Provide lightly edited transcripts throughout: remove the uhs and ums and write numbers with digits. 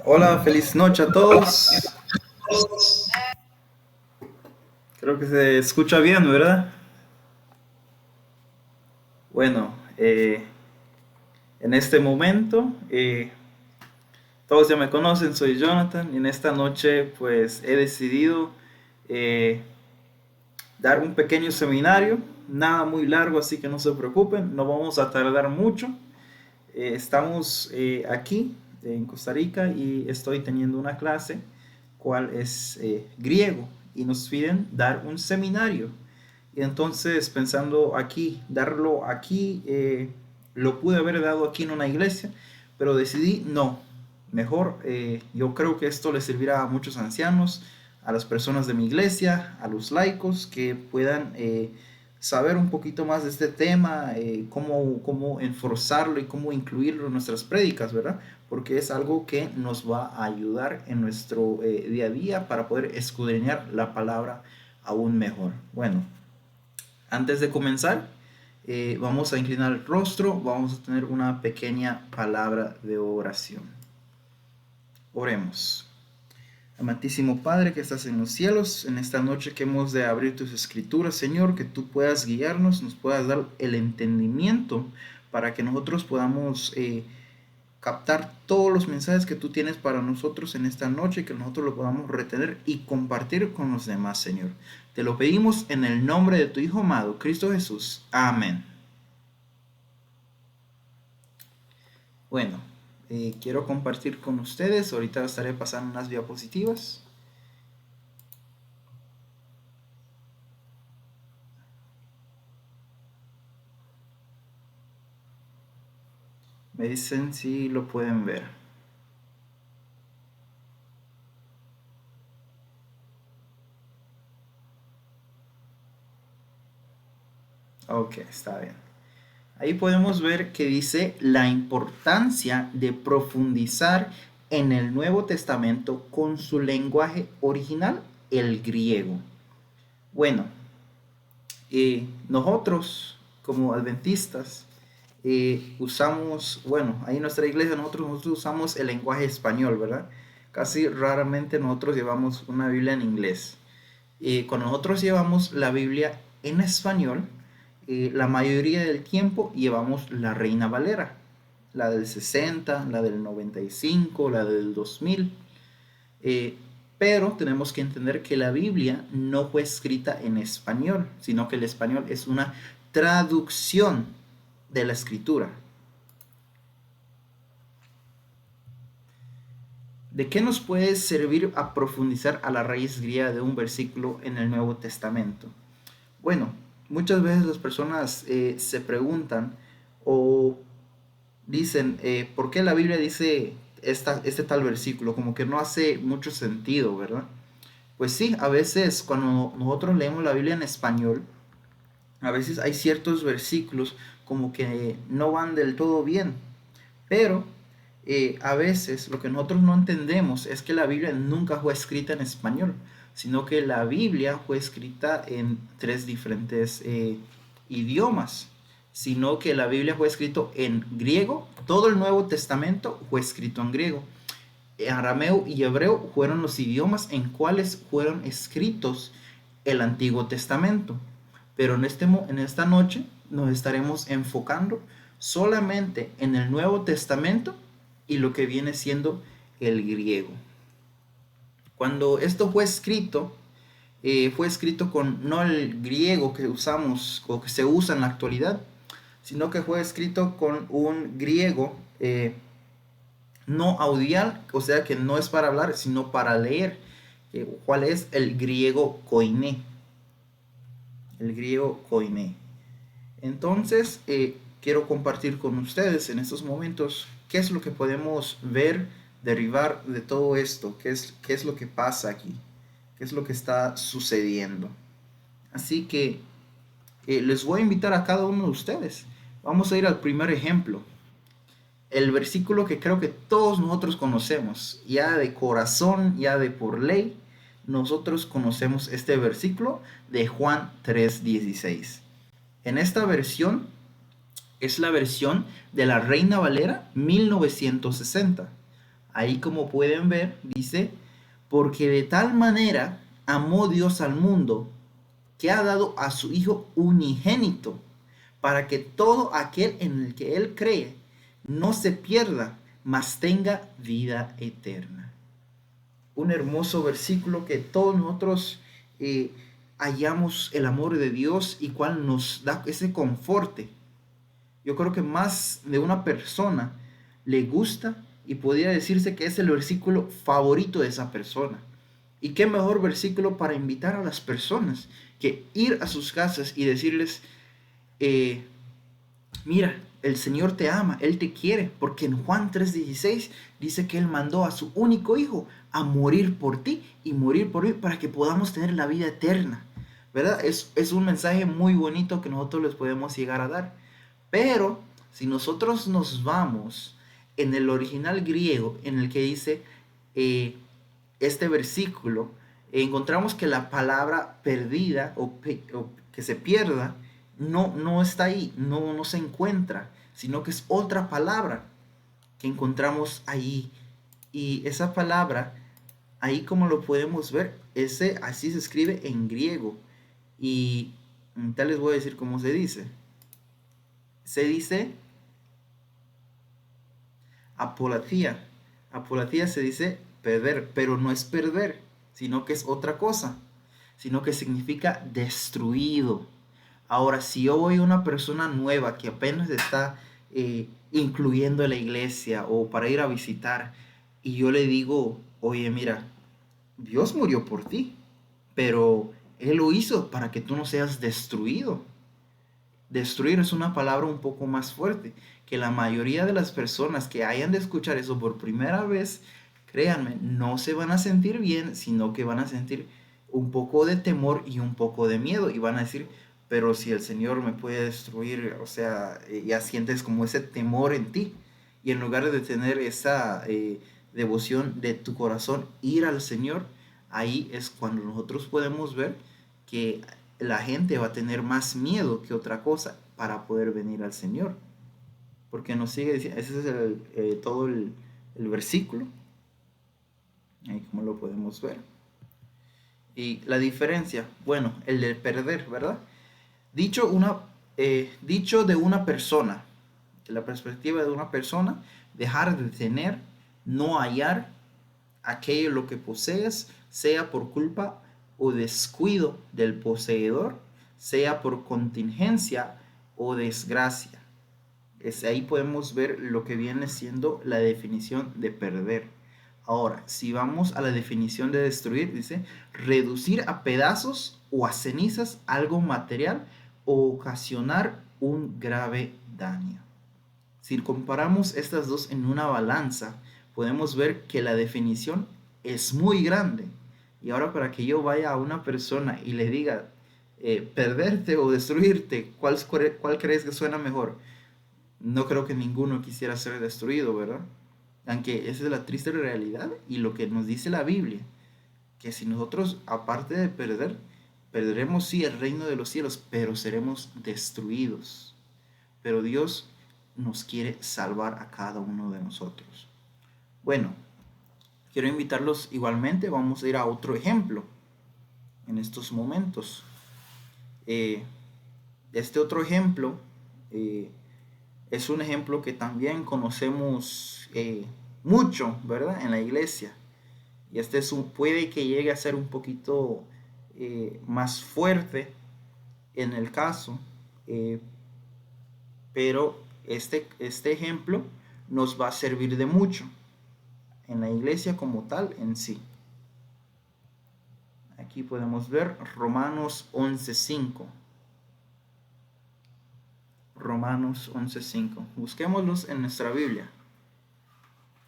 Hola, feliz noche a todos. Creo que se escucha bien, ¿verdad? Bueno, en este momento, todos ya me conocen, soy Jonathan y en esta noche pues he decidido eh, dar un pequeño seminario, nada muy largo, así que no se preocupen, no vamos a tardar mucho. Estamos aquí en Costa Rica y estoy teniendo una clase, cual es griego, y nos piden dar un seminario. Y entonces pensando aquí, darlo aquí, lo pude haber dado aquí en una iglesia, pero decidí no. Mejor, yo creo que esto le servirá a muchos ancianos, a las personas de mi iglesia, a los laicos que puedan saber un poquito más de este tema, cómo enforzarlo y cómo incluirlo en nuestras prédicas, ¿verdad? Porque es algo que nos va a ayudar en nuestro día a día para poder escudriñar la palabra aún mejor. Bueno, antes de comenzar, vamos a inclinar el rostro, vamos a tener una pequeña palabra de oración. Oremos. Amantísimo Padre que estás en los cielos, en esta noche que hemos de abrir tus escrituras, Señor, que tú puedas guiarnos, nos puedas dar el entendimiento para que nosotros podamos captar todos los mensajes que tú tienes para nosotros en esta noche, que nosotros lo podamos retener y compartir con los demás, Señor. Te lo pedimos en el nombre de tu Hijo amado, Cristo Jesús. Amén. Bueno, quiero compartir con ustedes, ahorita estaré pasando unas diapositivas. Me dicen si lo pueden ver. Ok, está bien. Ahí podemos ver que dice la importancia de profundizar en el Nuevo Testamento con su lenguaje original, el griego. Bueno, nosotros como adventistas usamos, bueno, ahí en nuestra iglesia nosotros usamos el lenguaje español, ¿verdad? Casi raramente nosotros llevamos una Biblia en inglés. Cuando nosotros llevamos la Biblia en español, la mayoría del tiempo llevamos la Reina Valera, la del 60, la del 95, la del 2000. eh, pero tenemos que entender que la Biblia no fue escrita en español, sino que el español es una traducción de la escritura. ¿De qué nos puede servir a profundizar a la raíz griega de un versículo en el Nuevo Testamento? Bueno, muchas veces las personas se preguntan o dicen, ¿por qué la Biblia dice este tal versículo? Como que no hace mucho sentido, ¿verdad? Pues sí, a veces cuando nosotros leemos la Biblia en español, a veces hay ciertos versículos como que no van del todo bien, pero a veces lo que nosotros no entendemos es que la Biblia nunca fue escrita en español, sino que la Biblia fue escrita en tres diferentes idiomas, sino que la Biblia fue escrito en griego, todo el Nuevo Testamento fue escrito en griego. Arameo y hebreo fueron los idiomas en cuales fueron escritos el Antiguo Testamento. Pero en esta noche nos estaremos enfocando solamente en el Nuevo Testamento y lo que viene siendo el griego. Cuando esto fue escrito con no el griego que usamos o que se usa en la actualidad, sino que fue escrito con un griego no audial, o sea que no es para hablar, sino para leer. ¿Cuál es el griego koiné? El griego koiné. Entonces, quiero compartir con ustedes en estos momentos qué es lo que podemos ver, derivar de todo esto, qué es lo que pasa aquí, qué es lo que está sucediendo. Así que les voy a invitar a cada uno de ustedes. Vamos a ir al primer ejemplo. El versículo que creo que todos nosotros conocemos, ya de corazón, ya de por ley, nosotros conocemos este versículo de Juan 3:16. En esta versión es la versión de la Reina Valera 1960. Ahí como pueden ver, dice, porque de tal manera amó Dios al mundo que ha dado a su Hijo unigénito, para que todo aquel en el que Él cree no se pierda, mas tenga vida eterna. Un hermoso versículo que todos nosotros eh, hallamos el amor de Dios y cual nos da ese conforte. Yo creo que más de una persona le gusta y podría decirse que es el versículo favorito de esa persona. Y qué mejor versículo para invitar a las personas que ir a sus casas y decirles, eh, mira, el Señor te ama, Él te quiere, porque en Juan 3:16 dice que Él mandó a su único Hijo a morir por ti y morir por mí para que podamos tener la vida eterna. ¿Verdad? Es un mensaje muy bonito que nosotros les podemos llegar a dar. Pero si nosotros nos vamos en el original griego, en el que dice este versículo, encontramos que la palabra perdida o que se pierda no está ahí, no se encuentra, sino que es otra palabra que encontramos ahí. Y esa palabra, ahí como lo podemos ver, así se escribe en griego. Y tal les voy a decir cómo se dice. Se dice apolatía. Apolatía se dice perder, pero no es perder, sino que es otra cosa, sino que significa destruido. Ahora, si yo voy a una persona nueva que apenas está incluyendo a la iglesia o para ir a visitar, y yo le digo, oye, mira, Dios murió por ti, pero Él lo hizo para que tú no seas destruido. Destruir es una palabra un poco más fuerte, que la mayoría de las personas que hayan de escuchar eso por primera vez, créanme, no se van a sentir bien, sino que van a sentir un poco de temor y un poco de miedo y van a decir, pero si el Señor me puede destruir, o sea, ya sientes como ese temor en ti. Y en lugar de tener esa devoción de tu corazón, ir al Señor, ahí es cuando nosotros podemos ver que la gente va a tener más miedo que otra cosa para poder venir al Señor. Porque nos sigue diciendo, ese es todo el versículo, ahí como lo podemos ver. Y la diferencia, bueno, el de perder, ¿verdad? Dicho, dicho de una persona, de la perspectiva de una persona, dejar de tener, no hallar aquello lo que posees, sea por culpa o descuido del poseedor, sea por contingencia o desgracia. Ahí podemos ver lo que viene siendo la definición de perder. Ahora, si vamos a la definición de destruir, dice reducir a pedazos o a cenizas algo material o ocasionar un grave daño. Si comparamos estas dos en una balanza, podemos ver que la definición es muy grande. Y ahora para que yo vaya a una persona y le diga perderte o destruirte, ¿cuál crees que suena mejor? No creo que ninguno quisiera ser destruido, ¿verdad? Aunque esa es la triste realidad y lo que nos dice la Biblia, que si nosotros, aparte de perder, perderemos sí el reino de los cielos, pero seremos destruidos. Pero Dios nos quiere salvar a cada uno de nosotros. Bueno, quiero invitarlos igualmente, vamos a ir a otro ejemplo en estos momentos. Este otro ejemplo es un ejemplo que también conocemos mucho, ¿verdad? En la iglesia. Y este puede que llegue a ser un poquito más fuerte en el caso, pero este ejemplo nos va a servir de mucho en la iglesia como tal en sí. Aquí podemos ver Romanos 11:5. Romanos 11:5. Busquémoslos en nuestra Biblia.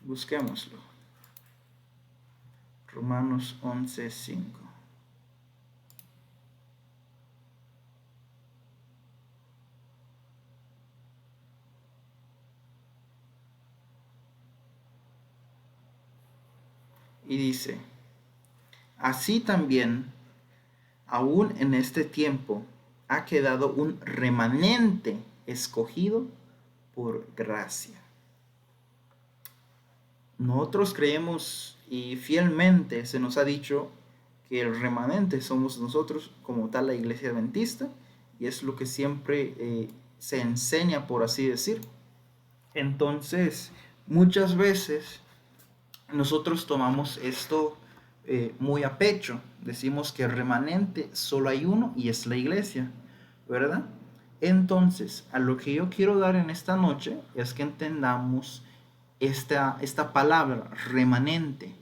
Busquémoslo. Romanos 11:5. Y dice, así también, aún en este tiempo, ha quedado un remanente escogido por gracia. nosotros creemos y fielmente se nos ha dicho que el remanente somos nosotros como tal la iglesia adventista y es lo que siempre se enseña, por así decir. Entonces, muchas veces nosotros tomamos esto muy a pecho. Decimos que remanente solo hay uno y es la iglesia, ¿verdad? Entonces, a lo que yo quiero dar en esta noche es que entendamos esta palabra remanente.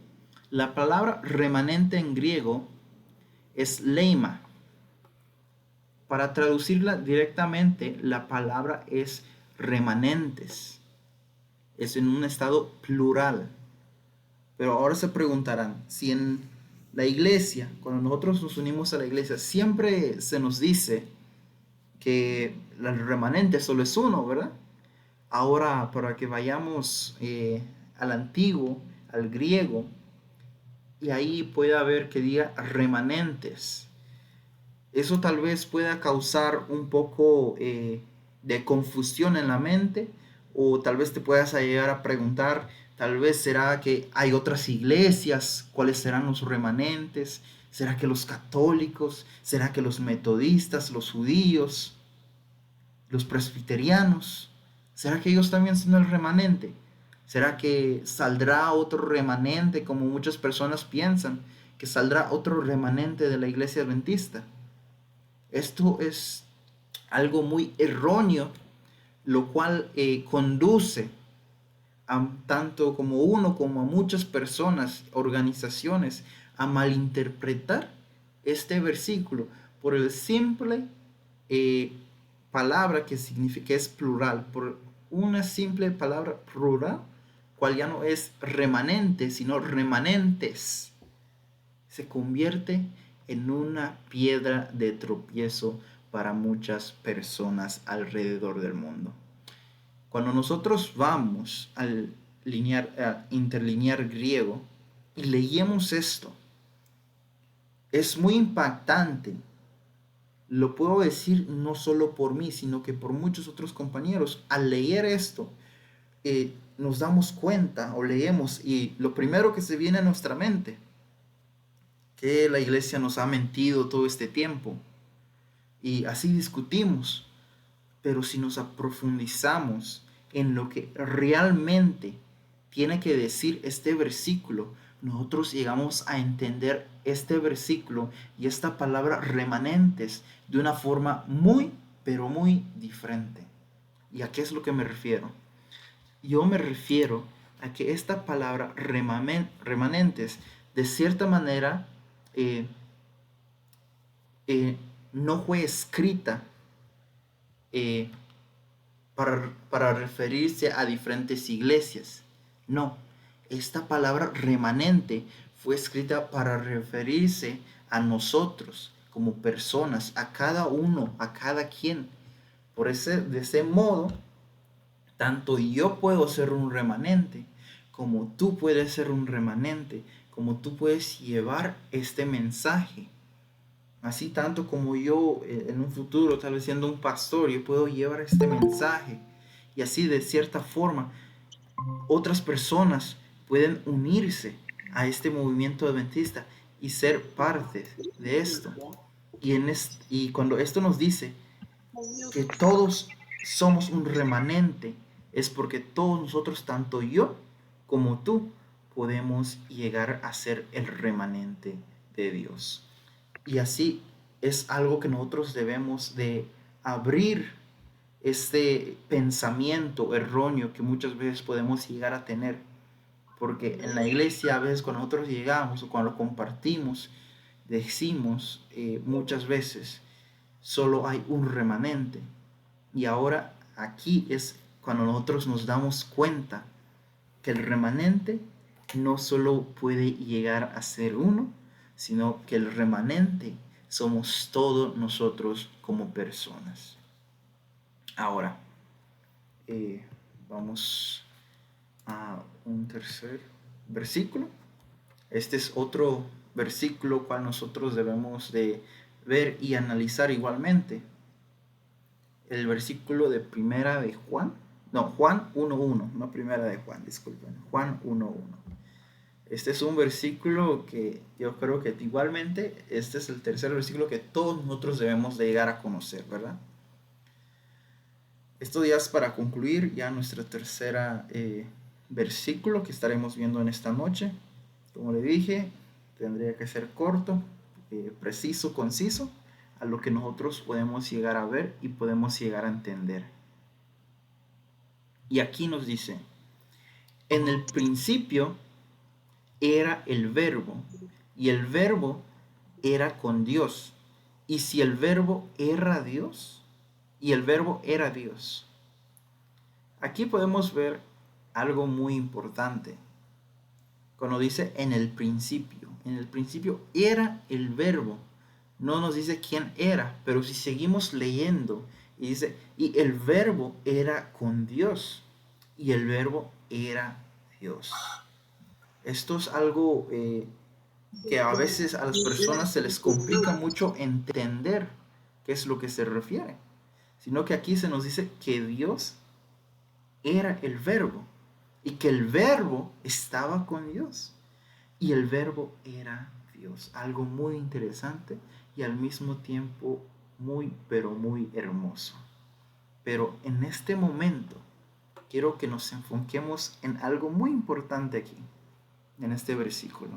La palabra remanente en griego es leima. Para traducirla directamente, la palabra es remanentes. Es en un estado plural. Pero ahora se preguntarán, si en la iglesia, cuando nosotros nos unimos a la iglesia, siempre se nos dice que el remanente solo es uno, ¿verdad? Ahora, para que vayamos al antiguo, al griego, y ahí puede haber que diga remanentes. Eso tal vez pueda causar un poco de confusión en la mente, o tal vez te puedas llegar a preguntar, tal vez será que hay otras iglesias, cuáles serán los remanentes, será que los católicos, será que los metodistas, los judíos, los presbiterianos, será que ellos también son el remanente, será que saldrá otro remanente como muchas personas piensan, que saldrá otro remanente de la iglesia adventista. Esto es algo muy erróneo, lo cual conduce a tanto como uno como a muchas personas, organizaciones, a malinterpretar este versículo por el simple eh, palabra que significa es plural, por una simple palabra plural, cual ya no es remanente, sino remanentes, se convierte en una piedra de tropiezo para muchas personas alrededor del mundo. Cuando nosotros vamos al interlinear griego y leemos esto, es muy impactante. Lo puedo decir no solo por mí, sino que por muchos otros compañeros. Al leer esto, nos damos cuenta o leemos y lo primero que se viene a nuestra mente, que la iglesia nos ha mentido todo este tiempo. Y así discutimos. Pero si nos aprofundizamos en lo que realmente tiene que decir este versículo, nosotros llegamos a entender este versículo y esta palabra remanentes de una forma muy, pero muy diferente. ¿Y a qué es lo que me refiero? Yo me refiero a que esta palabra remanentes, de cierta manera, eh, no fue escrita eh, para referirse a diferentes iglesias. No, esta palabra remanente fue escrita para referirse a nosotros como personas, a cada uno, a cada quien. De ese modo, tanto yo puedo ser un remanente, como tú puedes ser un remanente, como tú puedes llevar este mensaje. Así tanto como yo en un futuro, tal vez siendo un pastor, yo puedo llevar este mensaje. Y así de cierta forma, otras personas pueden unirse a este movimiento adventista y ser parte de esto. Y cuando esto nos dice que todos somos un remanente, es porque todos nosotros, tanto yo como tú, podemos llegar a ser el remanente de Dios. Y así es algo que nosotros debemos de abrir este pensamiento erróneo que muchas veces podemos llegar a tener. Porque en la iglesia a veces cuando nosotros llegamos o cuando lo compartimos, decimos muchas veces, solo hay un remanente. Y ahora aquí es cuando nosotros nos damos cuenta que el remanente no solo puede llegar a ser uno, sino que el remanente somos todos nosotros como personas. Ahora, vamos a un tercer versículo. Este es otro versículo cual nosotros debemos de ver y analizar igualmente. El versículo de primera de Juan No, Juan 1:1, no primera de Juan, disculpen, Juan 1:1. Este es un versículo que yo creo que igualmente, este es el tercer versículo que todos nosotros debemos de llegar a conocer, ¿verdad? Esto ya es para concluir ya nuestra tercera versículo que estaremos viendo en esta noche. Como le dije, tendría que ser corto, preciso, conciso, a lo que nosotros podemos llegar a ver y podemos llegar a entender. Y aquí nos dice, en el principio era el verbo, y el verbo era con Dios. Y si el verbo era Dios, y el verbo era Dios. Aquí podemos ver algo muy importante. Cuando dice en el principio era el verbo. No nos dice quién era, pero si seguimos leyendo, y dice, y el verbo era con Dios, y el verbo era Dios. Esto es algo que a veces a las personas se les complica mucho entender qué es lo que se refiere, sino que aquí se nos dice que Dios era el verbo y que el verbo estaba con Dios y el verbo era Dios. Algo muy interesante y al mismo tiempo muy, pero muy hermoso. Pero en este momento quiero que nos enfoquemos en algo muy importante aquí, en este versículo.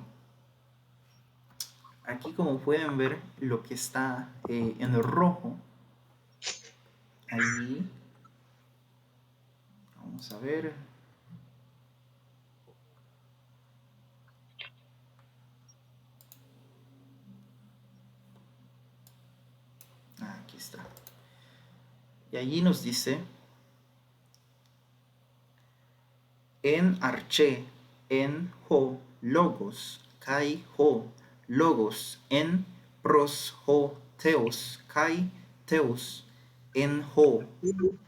Aquí como pueden ver lo que está en rojo, ahí, vamos a ver, aquí está. Y allí nos dice, en arche, en ho, logos, kai ho, logos, en pros ho, teos, kai teos, en ho,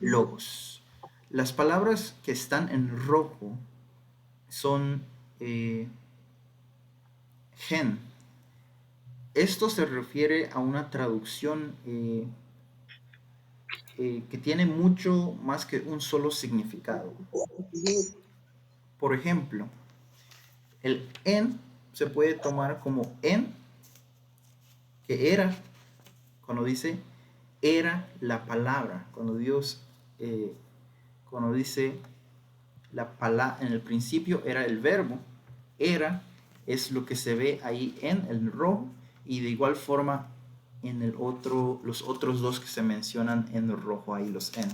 logos. Las palabras que están en rojo son gen. Esto se refiere a una traducción que tiene mucho más que un solo significado. Por ejemplo, el en se puede tomar como en, que era, cuando dice era la palabra, cuando Dios, cuando dice la palabra, en el principio era el verbo, era es lo que se ve ahí en el rojo y de igual forma en el otro, los otros dos que se mencionan en el rojo ahí, los en.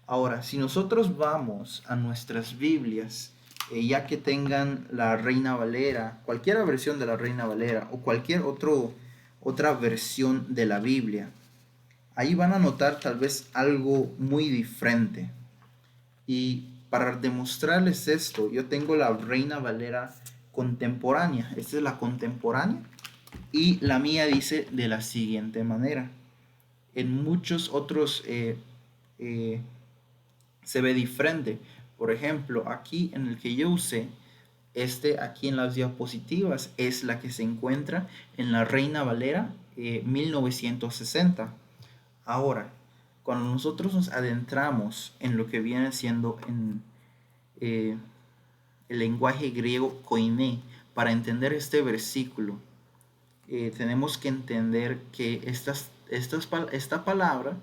Ahora, si nosotros vamos a nuestras Biblias, ya que tengan la Reina Valera, cualquier versión de la Reina Valera o cualquier otra versión de la Biblia, ahí van a notar tal vez algo muy diferente. Y para demostrarles esto, yo tengo la Reina Valera contemporánea. Esta es la contemporánea. Y la mía dice de la siguiente manera. En muchos otros se ve diferente. Por ejemplo, aquí en el que yo usé, aquí en las diapositivas es la que se encuentra en la Reina Valera 1960. Ahora, cuando nosotros nos adentramos en lo que viene siendo en el lenguaje griego koiné, para entender este versículo, tenemos que entender que esta palabra,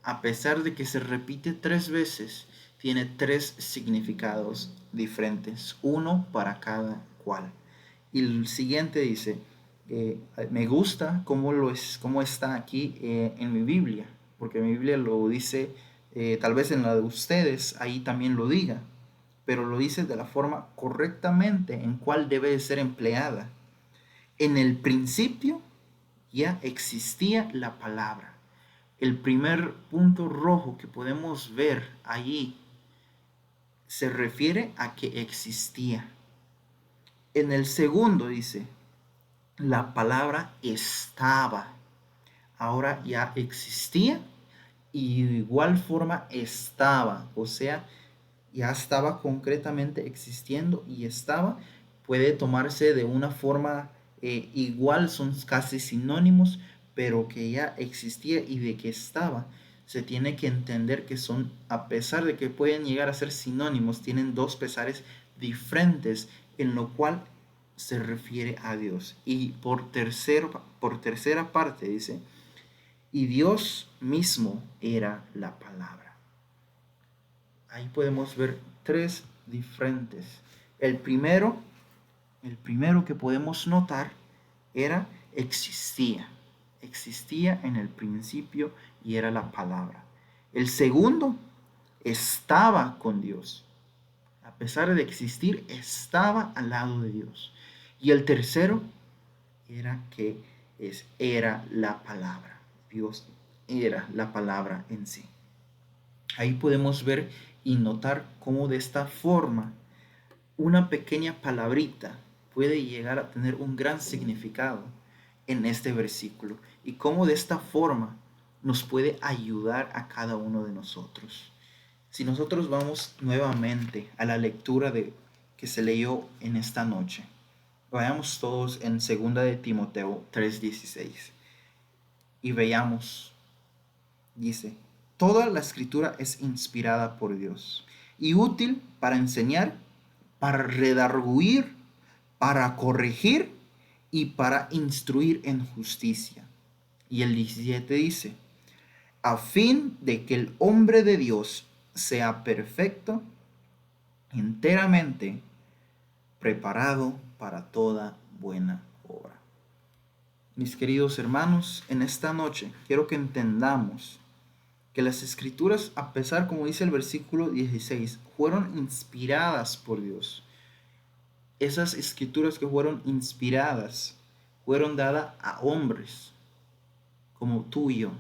a pesar de que se repite 3 veces, tiene 3 significados diferentes, uno para cada cual. Y el siguiente dice, me gusta cómo está aquí en mi Biblia, porque mi Biblia lo dice, tal vez en la de ustedes, ahí también lo diga, pero lo dice de la forma correctamente en cual debe de ser empleada. En el principio ya existía la palabra. El primer punto rojo que podemos ver allí se refiere a que existía. En el segundo dice, la palabra estaba. Ahora ya existía y de igual forma estaba. O sea, ya estaba concretamente existiendo y estaba. Puede tomarse de una forma igual, son casi sinónimos, pero que ya existía y de que estaba se tiene que entender que son, a pesar de que pueden llegar a ser sinónimos, tienen dos pesares diferentes en lo cual se refiere a Dios. Y por tercera parte dice, y Dios mismo era la palabra. Ahí podemos ver tres diferentes. El primero que podemos notar era existía en el principio y era la palabra. El segundo, estaba con Dios. A pesar de existir, estaba al lado de Dios. Y el tercero era la palabra. Dios era la palabra en sí. Ahí podemos ver y notar cómo de esta forma una pequeña palabrita puede llegar a tener un gran significado en este versículo y cómo de esta forma nos puede ayudar a cada uno de nosotros. Si nosotros vamos nuevamente a la lectura que se leyó en esta noche, vayamos todos en 2 de Timoteo 3:16 y veamos, dice, toda la escritura es inspirada por Dios y útil para enseñar, para redarguir, para corregir y para instruir en justicia. Y el 17 dice, a fin de que el hombre de Dios sea perfecto, enteramente preparado para toda buena obra. Mis queridos hermanos, en esta noche quiero que entendamos que las escrituras, a pesar, como dice el versículo 16, fueron inspiradas por Dios. Esas escrituras que fueron inspiradas fueron dadas a hombres como tú y yo,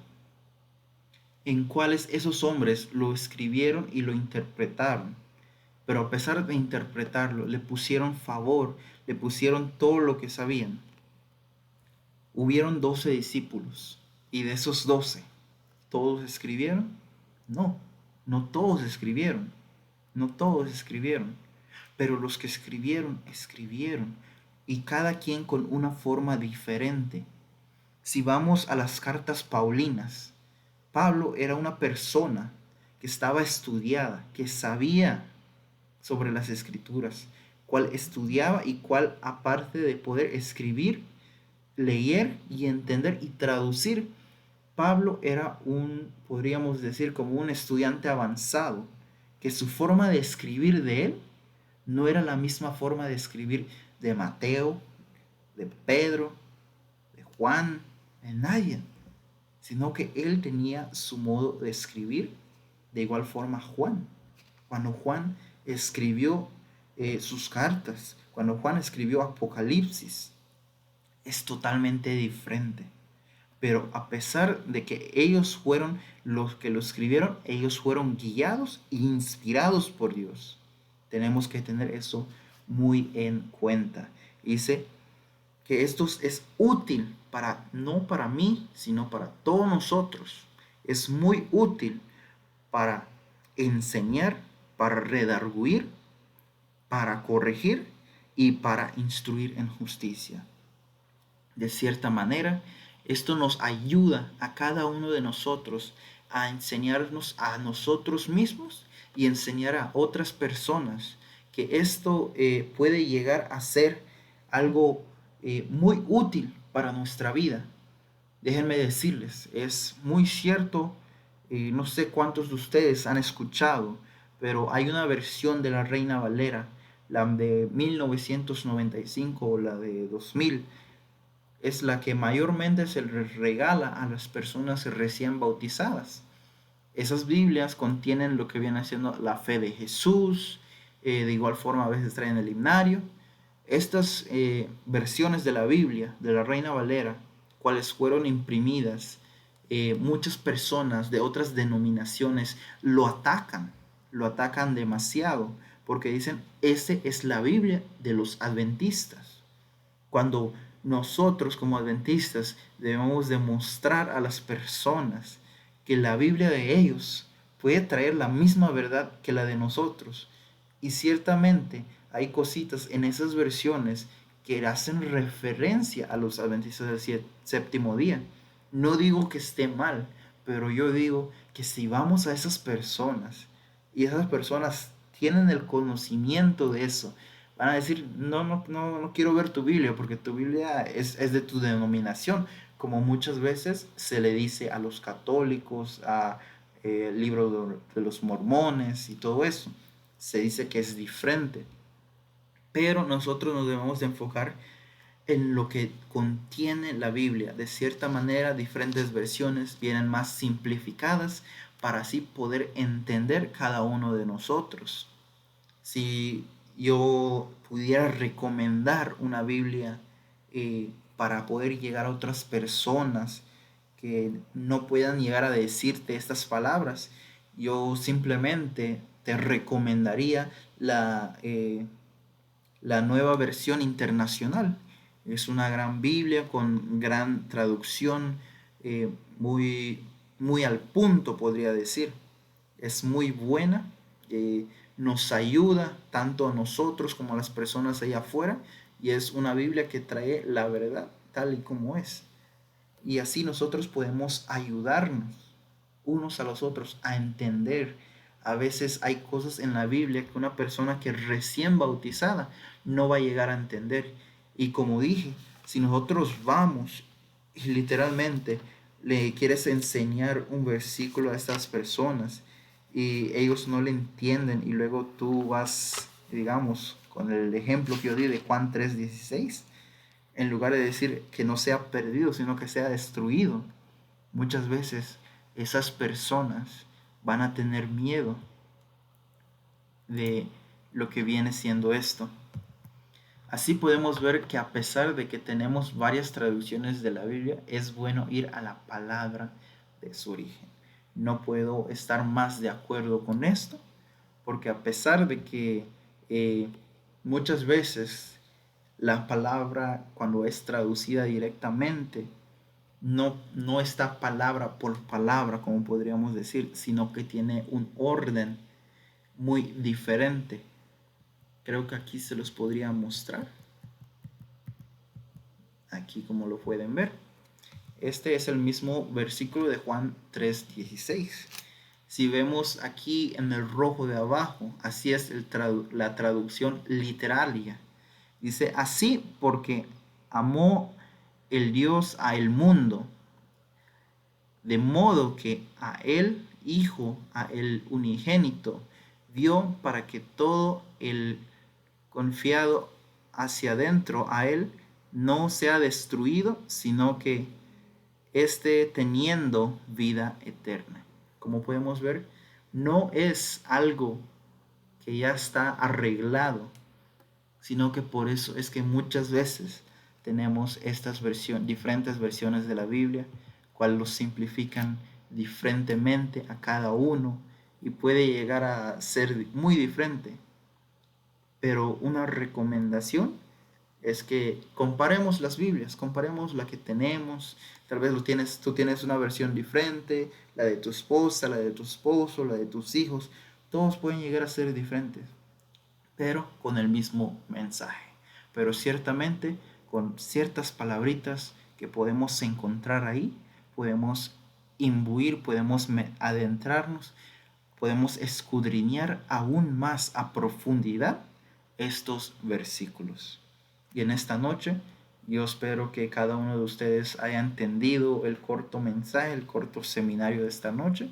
en cuales esos hombres lo escribieron y lo interpretaron. Pero a pesar de interpretarlo, le pusieron favor, le pusieron todo lo que sabían. Hubieron 12 discípulos y de esos 12, ¿todos escribieron? No, no todos escribieron, no todos escribieron. Pero los que escribieron, escribieron. Y cada quien con una forma diferente. Si vamos a las cartas paulinas, Pablo era una persona que estaba estudiada, que sabía sobre las escrituras, cual estudiaba y cual, aparte de poder escribir, leer y entender y traducir, Pablo era podríamos decir, como un estudiante avanzado, que su forma de escribir de él no era la misma forma de escribir de Mateo, de Pedro, de Juan, de nadie, sino que él tenía su modo de escribir. De igual forma Juan, cuando Juan escribió sus cartas, cuando Juan escribió Apocalipsis, es totalmente diferente. Pero a pesar de que ellos fueron los que lo escribieron, ellos fueron guiados e inspirados por Dios. Tenemos que tener eso muy en cuenta. Dice que esto es útil no para mí, sino para todos nosotros. Es muy útil para enseñar, para redarguir, para corregir y para instruir en justicia. De cierta manera, esto nos ayuda a cada uno de nosotros a enseñarnos a nosotros mismos y enseñar a otras personas que esto puede llegar a ser algo muy útil para nuestra vida. Déjenme decirles, es muy cierto, no sé cuántos de ustedes han escuchado, pero hay una versión de la Reina Valera, la de 1995 o la de 2000, es la que mayormente se les regala a las personas recién bautizadas. Esas Biblias contienen lo que viene siendo la fe de Jesús, de igual forma a veces traen el himnario. Estas versiones de la Biblia, de la Reina Valera, cuales fueron imprimidas, muchas personas de otras denominaciones lo atacan demasiado, porque dicen, esa es la Biblia de los adventistas. Cuando nosotros como adventistas debemos demostrar a las personas que la Biblia de ellos puede traer la misma verdad que la de nosotros. Y ciertamente hay cositas en esas versiones que hacen referencia a los adventistas del séptimo día. No digo que esté mal, pero yo digo que si vamos a esas personas y esas personas tienen el conocimiento de eso, van a decir, no quiero ver tu Biblia porque tu Biblia es de tu denominación, como muchas veces se le dice a los católicos, a el libro de los mormones y todo eso. Se dice que es diferente, pero nosotros nos debemos de enfocar en lo que contiene la Biblia. De cierta manera, diferentes versiones vienen más simplificadas para así poder entender cada uno de nosotros. Si yo pudiera recomendar una Biblia para poder llegar a otras personas que no puedan llegar a decirte estas palabras, yo simplemente te recomendaría la nueva versión internacional. Es una gran Biblia con gran traducción, muy, muy al punto, podría decir. Es muy buena, nos ayuda tanto a nosotros como a las personas allá afuera, y es una Biblia que trae la verdad tal y como es. Y así nosotros podemos ayudarnos unos a los otros a entender. A veces hay cosas en la Biblia que una persona que recién bautizada no va a llegar a entender. Y como dije, si nosotros vamos y literalmente le quieres enseñar un versículo a estas personas y ellos no le entienden, y luego tú vas, digamos, con el ejemplo que yo di de Juan 3:16, en lugar de decir que no sea perdido, sino que sea destruido, muchas veces esas personas van a tener miedo de lo que viene siendo esto. Así podemos ver que a pesar de que tenemos varias traducciones de la Biblia, es bueno ir a la palabra de su origen. No puedo estar más de acuerdo con esto, porque a pesar de que muchas veces la palabra, cuando es traducida directamente, no está palabra por palabra, como podríamos decir, sino que tiene un orden muy diferente. Creo que aquí se los podría mostrar. Aquí como lo pueden ver. Este es el mismo versículo de Juan 3:16. Si vemos aquí en el rojo de abajo, así es la traducción literaria. Dice, así porque amó el Dios a el mundo, de modo que a él, Hijo, a el unigénito, dio para que todo el confiado hacia adentro a él no sea destruido, sino que esté teniendo vida eterna. Como podemos ver, no es algo que ya está arreglado, sino que por eso es que muchas veces tenemos estas diferentes versiones de la Biblia, cual los simplifican diferentemente a cada uno y puede llegar a ser muy diferente. Pero una recomendación es que comparemos las Biblias, comparemos la que tenemos. Tal vez tú tienes una versión diferente, la de tu esposa, la de tu esposo, la de tus hijos. Todos pueden llegar a ser diferentes, pero con el mismo mensaje. Pero ciertamente con ciertas palabritas que podemos encontrar ahí, podemos imbuir, podemos adentrarnos, podemos escudriñar aún más a profundidad estos versículos. Y en esta noche yo espero que cada uno de ustedes haya entendido el corto mensaje, el corto seminario de esta noche.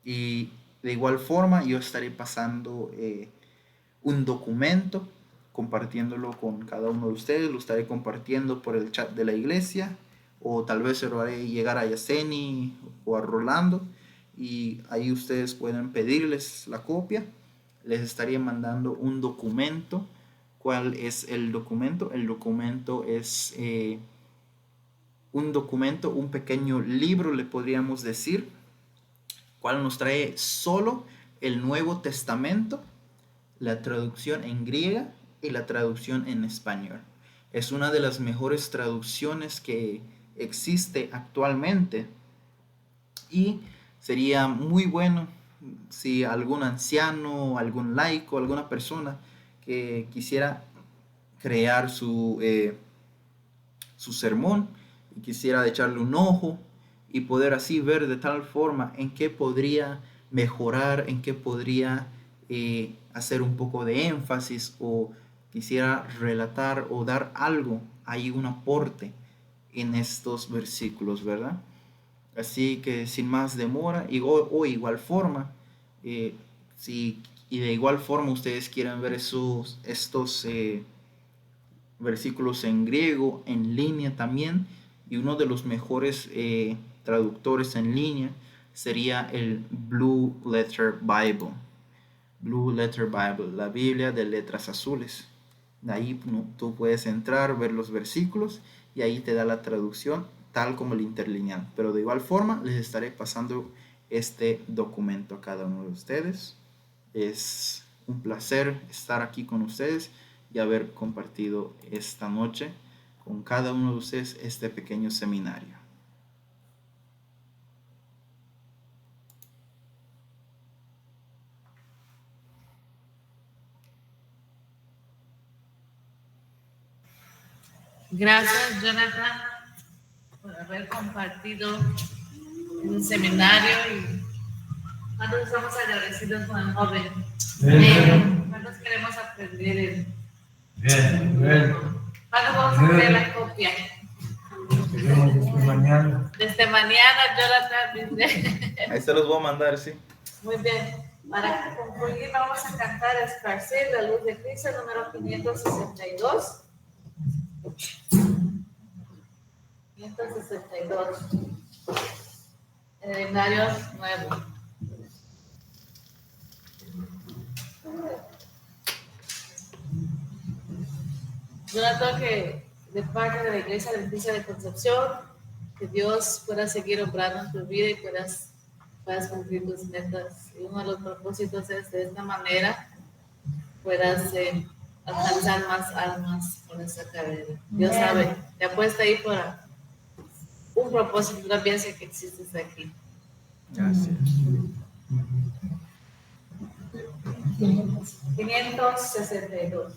Y de igual forma yo estaré pasando un documento, compartiéndolo con cada uno de ustedes. Lo estaré compartiendo por el chat de la iglesia, o tal vez se lo haré llegar a Yaceni o a Rolando, y ahí ustedes pueden pedirles la copia. Les estaría mandando un documento. ¿Cuál es el documento? El documento es un pequeño libro, le podríamos decir, cual nos trae solo el Nuevo Testamento, la traducción en griega y la traducción en español. Es una de las mejores traducciones que existe actualmente, y sería muy bueno si algún anciano, algún laico, alguna persona que quisiera crear su sermón y quisiera echarle un ojo y poder así ver de tal forma en qué podría mejorar, en qué podría hacer un poco de énfasis o quisiera relatar o dar algo, hay un aporte en estos versículos, ¿verdad? Así que sin más demora o igual forma, eh, si y de igual forma ustedes quieren ver estos versículos en griego, en línea también, y uno de los mejores traductores en línea sería el Blue Letter Bible. Blue Letter Bible, la Biblia de letras azules. De ahí tú puedes entrar, ver los versículos y ahí te da la traducción tal como el interlineal. Pero de igual forma les estaré pasando este documento a cada uno de ustedes. Es un placer estar aquí con ustedes y haber compartido esta noche con cada uno de ustedes este pequeño seminario. Gracias, Jonathan, por haber compartido el seminario y cuántos estamos agradecidos con el joven. ¿Cuántos queremos aprender? Bien. ¿Cuándo vamos a hacer la copia? Desde mañana, Jonathan. Ahí se los voy a mandar, sí. Muy bien. Para concluir, vamos a cantar Esparcir la luz de Cristo, número 562. 562. En el Himnario Nuevo. Jonathan, que de parte de la Iglesia Adventista de Concepción, que Dios pueda seguir obrando en tu vida y puedas cumplir tus metas. Y uno de los propósitos es de esta manera puedas alcanzar más almas con esta carrera. Dios sabe, te ha puesto ahí por un propósito, también sé que existes aquí. Gracias. 562.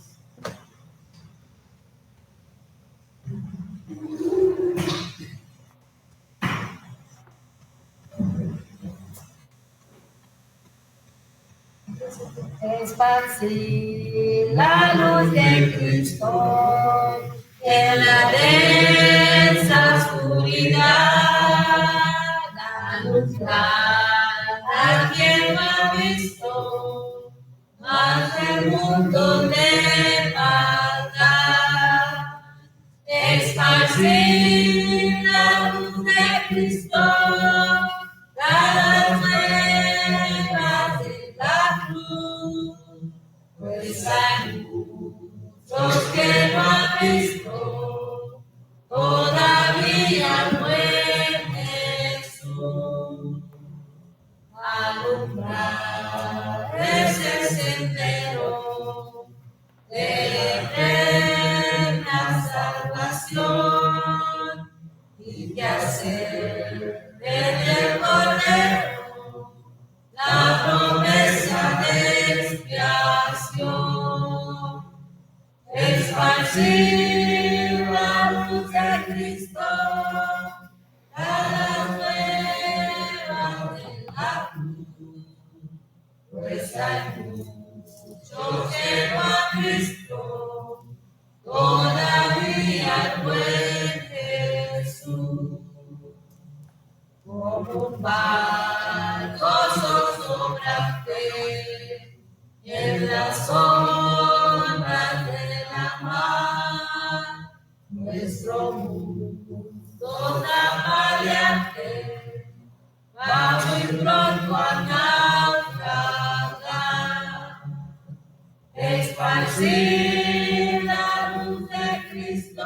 Esparcir la luz de Cristo en la densa oscuridad, alumbrar a quien no ha visto más del mundo de maldad. Esparcir la luz de Cristo, cada nueva de la cruz, pues hay muchos que no han visto todavía buen Jesús. Alumbrar ese sendero de eterna salvación y que hacer del Cordero la promesa de expiación. Esparcir la luz de Cristo, cada nueva de la cruz, pues hay muchos que no han visto todavía el buen Jesús. Como un barco sobrante en las ondas de la mar, nuestro mundo tan valiente va muy pronto a naufragar. Esparcir la luz de Cristo,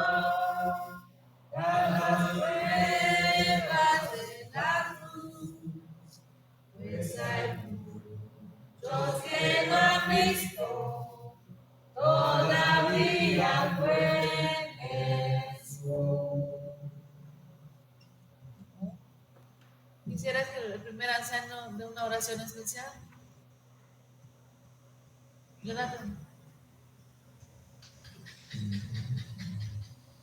cada nueva de la cruz, pues hay muchos que no han visto todavía buen Jesús. ¿Quisieras que el primer anciano de una oración especial? Jonathan.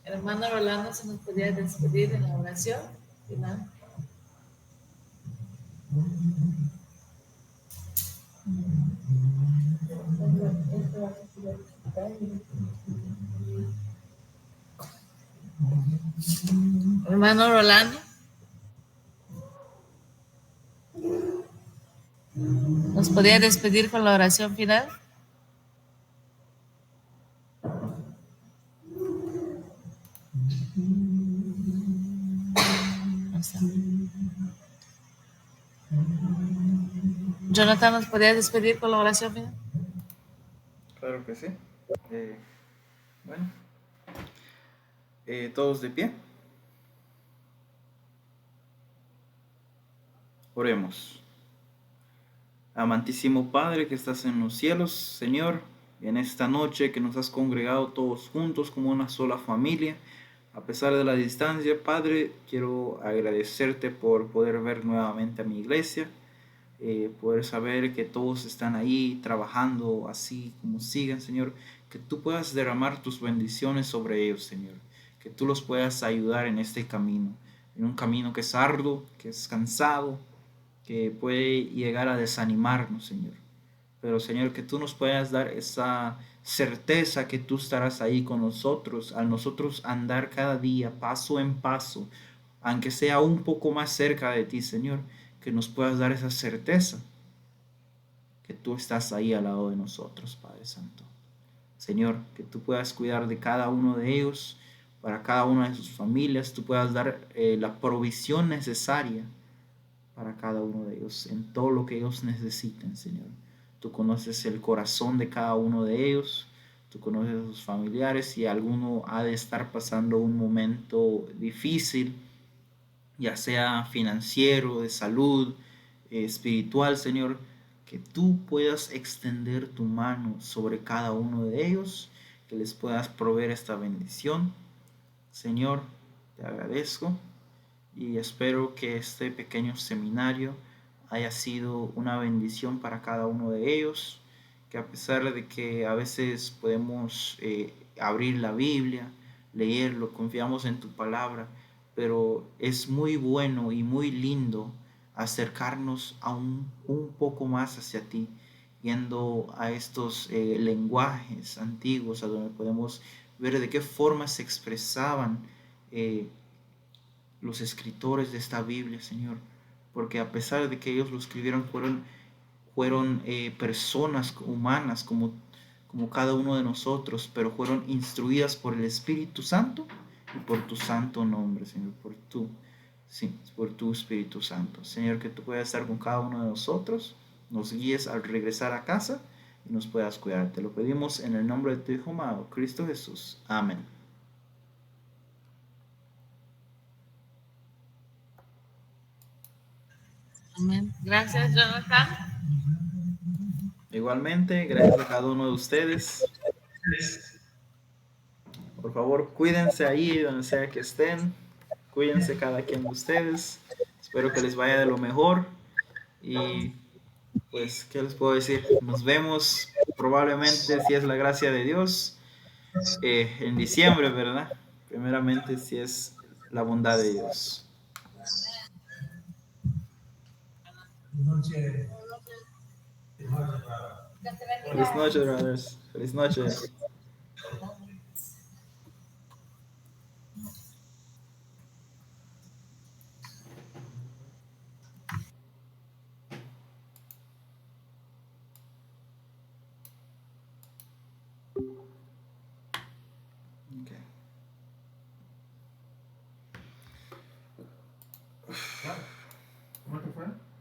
Hermano Rolando, ¿se nos podría despedir en la oración final? Hermano Rolando, ¿nos podría despedir con la oración final? No está. Jonathan, ¿nos podría despedir con la oración final? Claro que sí. Bueno, todos de pie. Oremos. Amantísimo Padre que estás en los cielos, Señor, en esta noche que nos has congregado todos juntos como una sola familia, a pesar de la distancia, Padre, quiero agradecerte por poder ver nuevamente a mi iglesia, poder saber que todos están ahí trabajando así como sigan, Señor, que tú puedas derramar tus bendiciones sobre ellos, Señor, que tú los puedas ayudar en este camino, en un camino que es arduo, que es cansado, que puede llegar a desanimarnos, Señor. Pero, Señor, que tú nos puedas dar esa certeza que tú estarás ahí con nosotros, al nosotros andar cada día, paso en paso, aunque sea un poco más cerca de ti, Señor, que nos puedas dar esa certeza que tú estás ahí al lado de nosotros, Padre Santo. Señor, que tú puedas cuidar de cada uno de ellos, para cada una de sus familias, tú puedas dar la provisión necesaria para cada uno de ellos, en todo lo que ellos necesiten, Señor. Tú conoces el corazón de cada uno de ellos, tú conoces a sus familiares, si alguno ha de estar pasando un momento difícil, ya sea financiero, de salud, espiritual, Señor, que tú puedas extender tu mano sobre cada uno de ellos, que les puedas proveer esta bendición. Señor, te agradezco y espero que este pequeño seminario haya sido una bendición para cada uno de ellos, que a pesar de que a veces podemos abrir la Biblia, leerlo, confiamos en tu palabra, pero es muy bueno y muy lindo acercarnos a un poco más hacia ti, yendo a estos lenguajes antiguos, a donde podemos ver de qué forma se expresaban eh, los escritores de esta Biblia, Señor, porque a pesar de que ellos lo escribieron, fueron personas humanas como cada uno de nosotros, pero fueron instruidas por el Espíritu Santo y por tu santo nombre, Señor, sí, por tu Espíritu Santo. Señor, que tú puedas estar con cada uno de nosotros, nos guíes al regresar a casa y nos puedas cuidar. Te lo pedimos en el nombre de tu Hijo amado, Cristo Jesús. Amén. Amén. Gracias, Jonathan. Igualmente, gracias a cada uno de ustedes. Por favor, cuídense ahí donde sea que estén. Cuídense cada quien de ustedes. Espero que les vaya de lo mejor. Y pues, ¿qué les puedo decir? Nos vemos probablemente, si es la gracia de Dios, en diciembre, ¿verdad? Primeramente, si es la bondad de Dios. Feliz noche, brothers. Feliz noche. Okay. ¿Cómo te fue?